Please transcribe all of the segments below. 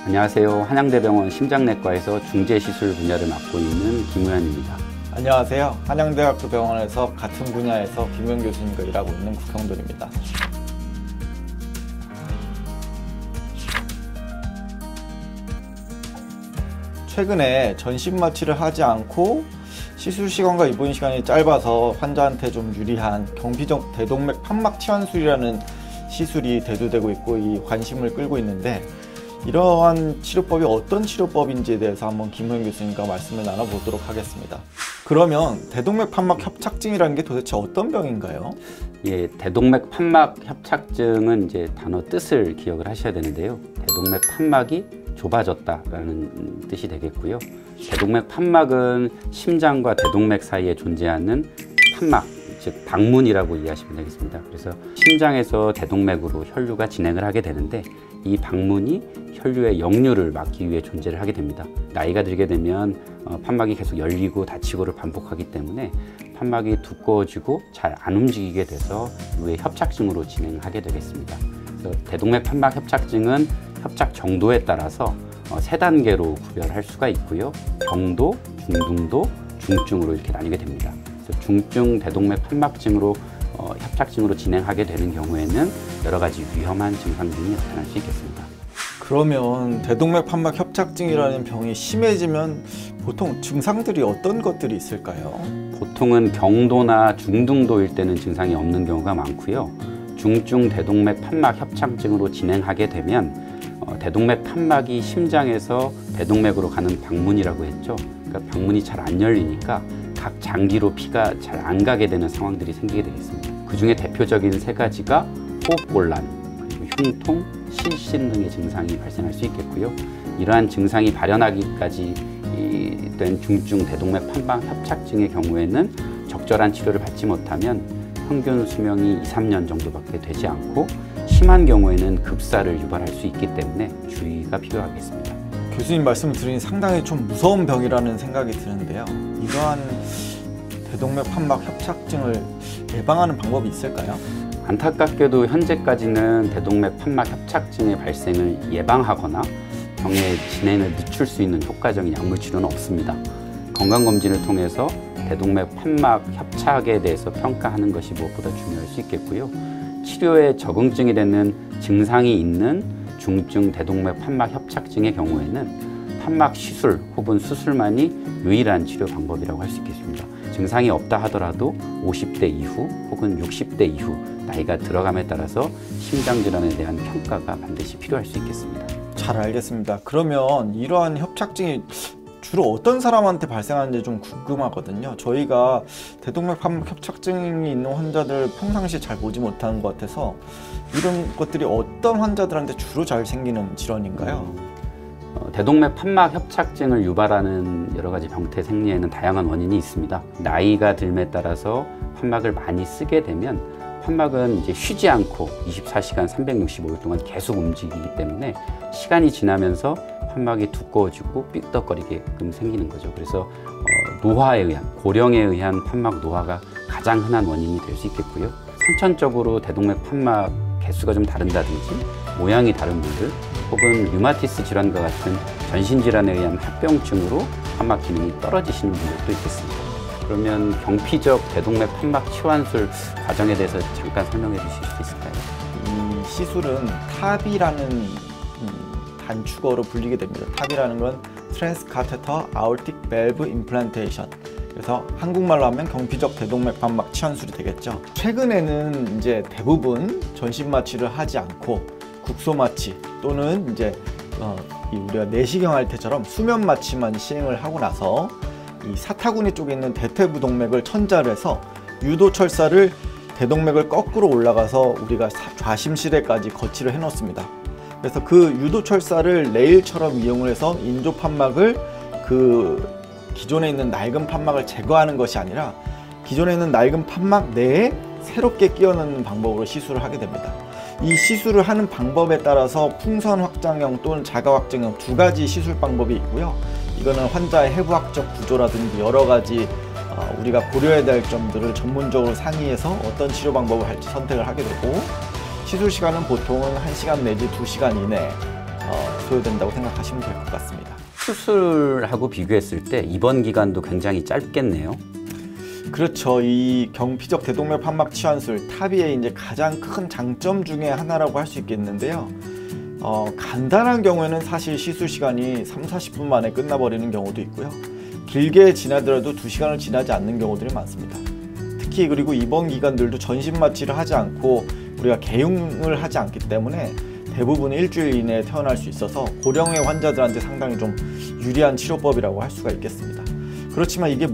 안녕하세요. 한양대병원 심장내과에서 중재시술 분야를 맡고 있는 김우현입니다. 안녕하세요. 한양대학교 병원에서 같은 분야에서 김우현 교수님과 일하고 있는 국형돈입니다. 최근에 전신 마취를 하지 않고 시술 시간과 입원 시간이 짧아서 환자한테 좀 유리한 경피적 대동맥 판막 치환술이라는 시술이 대두되고 있고 이 관심을 끌고 있는데, 이러한 치료법이 어떤 치료법인지에 대해서 한번 김우현 교수님과 말씀을 나눠보도록 하겠습니다. 그러면 대동맥 판막 협착증이라는 게 도대체 어떤 병인가요? 예, 대동맥 판막 협착증은 이제 단어 뜻을 기억을 하셔야 되는데요. 대동맥 판막이 좁아졌다라는 뜻이 되겠고요. 대동맥 판막은 심장과 대동맥 사이에 존재하는 판막, 즉 방문이라고 이해하시면 되겠습니다. 그래서 심장에서 대동맥으로 혈류가 진행을 하게 되는데, 이 방문이 혈류의 역류를 막기 위해 존재를 하게 됩니다. 나이가 들게 되면 판막이 계속 열리고 닫히고를 반복하기 때문에 판막이 두꺼워지고 잘 안 움직이게 돼서 이후에 협착증으로 진행하게 되겠습니다. 그래서 대동맥 판막 협착증은 협착 정도에 따라서 세 단계로 구별할 수가 있고요. 경도, 중등도, 중증으로 이렇게 나뉘게 됩니다. 그래서 중증 대동맥 판막증으로 협착증으로 진행하게 되는 경우에는 여러 가지 위험한 증상 등이 나타날 수 있겠습니다. 그러면 대동맥 판막 협착증이라는 병이 심해지면 보통 증상들이 어떤 것들이 있을까요? 보통은 경도나 중등도일 때는 증상이 없는 경우가 많고요. 중증 대동맥 판막 협착증으로 진행하게 되면 대동맥 판막이 심장에서 대동맥으로 가는 방문이라고 했죠. 그러니까 방문이 잘 안 열리니까 각 장기로 피가 잘 안 가게 되는 상황들이 생기게 되겠습니다. 그 중에 대표적인 세 가지가 호흡곤란, 그리고 흉통, 실신 등의 증상이 발생할 수 있겠고요. 이러한 증상이 발현하기까지 된 중증 대동맥 판막 협착증의 경우에는 적절한 치료를 받지 못하면 평균 수명이 2, 3년 정도밖에 되지 않고, 심한 경우에는 급사를 유발할 수 있기 때문에 주의가 필요하겠습니다. 교수님 말씀을 들으니 상당히 좀 무서운 병이라는 생각이 드는데요. 이러한 대동맥 판막 협착증을 예방하는 방법이 있을까요? 안타깝게도 현재까지는 대동맥 판막 협착증의 발생을 예방하거나 병의 진행을 늦출 수 있는 효과적인 약물 치료는 없습니다. 건강검진을 통해서 대동맥 판막 협착에 대해서 평가하는 것이 무엇보다 중요할 수 있겠고요. 치료에 적응증이 되는 증상이 있는 중증 대동맥 판막 협착증의 경우에는 판막 시술 혹은 수술만이 유일한 치료 방법이라고 할 수 있겠습니다. 증상이 없다 하더라도 50대 이후 혹은 60대 이후 나이가 들어감에 따라서 심장질환에 대한 평가가 반드시 필요할 수 있겠습니다. 잘 알겠습니다. 그러면 이러한 협착증이 주로 어떤 사람한테 발생하는지 좀 궁금하거든요. 저희가 대동맥 판막 협착증이 있는 환자들 평상시에 잘 보지 못하는 것 같아서 이런 것들이 어떤 환자들한테 주로 잘 생기는 질환인가요? 대동맥 판막 협착증을 유발하는 여러 가지 병태 생리에는 다양한 원인이 있습니다. 나이가 들에 따라서 판막을 많이 쓰게 되면 판막은 이제 쉬지 않고 24시간 365일 동안 계속 움직이기 때문에 시간이 지나면서 판막이 두꺼워지고 삐떡거리게끔 생기는 거죠. 그래서 노화에 의한, 고령에 의한 판막 노화가 가장 흔한 원인이 될 수 있겠고요. 선천적으로 대동맥 판막 개수가 좀 다른다든지 모양이 다른 분들, 혹은 류마티스 질환과 같은 전신질환에 의한 합병증으로 판막 기능이 떨어지시는 분들도 있겠습니다. 그러면 경피적 대동맥 판막 치환술 과정에 대해서 잠깐 설명해 주실 수 있을까요? 이 시술은 탑이라는 단축어로 불리게 됩니다. 탑이라는 건 Transcatheter Aortic Valve Implantation. 그래서 한국말로 하면 경피적 대동맥 판막 치환술이 되겠죠. 최근에는 이제 대부분 전신 마취를 하지 않고 국소 마취 또는 이제 우리가 내시경 할 때처럼 수면 마취만 시행을 하고 나서 이 사타구니 쪽에 있는 대퇴부동맥을 천자를 해서 유도철사를 대동맥을 거꾸로 올라가서 우리가 좌심실에까지 거치를 해 놓습니다. 그래서 그 유도철사를 레일처럼 이용을 해서 인조 판막을 기존에 있는 낡은 판막을 제거하는 것이 아니라 기존에 있는 낡은 판막 내에 새롭게 끼워 넣는 방법으로 시술을 하게 됩니다. 이 시술을 하는 방법에 따라서 풍선 확장형 또는 자가 확장형 두 가지 시술 방법이 있고요. 이거는 환자의 해부학적 구조라든지 여러 가지 우리가 고려해야 될 점들을 전문적으로 상의해서 어떤 치료 방법을 할지 선택을 하게 되고, 시술 시간은 보통은 1시간 내지 2시간 이내 소요된다고 생각하시면 될 것 같습니다. 수술하고 비교했을 때 입원 기간도 굉장히 짧겠네요. 그렇죠. 이 경피적 대동맥 판막 치환술 타비의 이제 가장 큰 장점 중에 하나라고 할 수 있겠는데요. 간단한 경우에는 사실 시술 시간이 3-40분 만에 끝나버리는 경우도 있고요. 길게 지나더라도 2시간을 지나지 않는 경우들이 많습니다. 특히 그리고 입원 기간들도 전신 마취를 하지 않고 우리가 개용을 하지 않기 때문에 대부분 일주일 이내에 퇴원할 수 있어서 고령의 환자들한테 상당히 좀 유리한 치료법이라고 할 수가 있겠습니다. 그렇지만 이게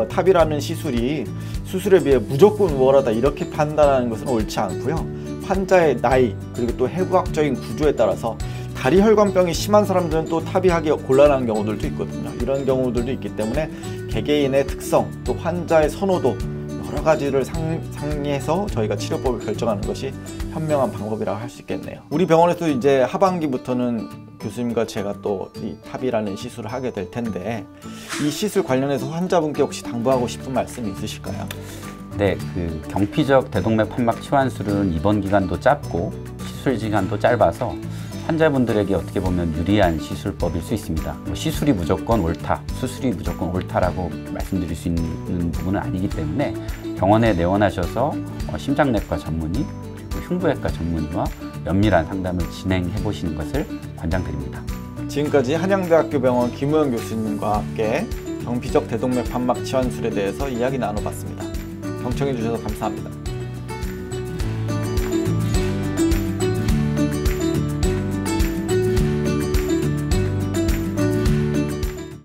탑이라는 시술이 수술에 비해 무조건 우월하다 이렇게 판단하는 것은 옳지 않고요. 환자의 나이 그리고 또 해부학적인 구조에 따라서 다리 혈관병이 심한 사람들은 또 탑이 하기 곤란한 경우들도 있거든요. 이런 경우들도 있기 때문에 개개인의 특성 또 환자의 선호도 여러 가지를 상의해서 저희가 치료법을 결정하는 것이 현명한 방법이라고 할 수 있겠네요. 우리 병원에서 이제 하반기부터는 교수님과 제가 또 이 탑이라는 시술을 하게 될 텐데 이 시술 관련해서 환자분께 혹시 당부하고 싶은 말씀 있으실까요? 네, 그 경피적 대동맥 판막 치환술은 입원 기간도 짧고 시술 시간도 짧아서 환자분들에게 어떻게 보면 유리한 시술법일 수 있습니다. 시술이 무조건 옳다, 수술이 무조건 옳다라고 말씀드릴 수 있는 부분은 아니기 때문에 병원에 내원하셔서 심장내과 전문의, 그리고 흉부외과 전문의와 면밀한 상담을 진행해 보시는 것을 권장드립니다. 지금까지 한양대학교 병원 김우영 교수님과 함께 경피적 대동맥 판막 치환술에 대해서 이야기 나눠봤습니다. 경청해 주셔서 감사합니다.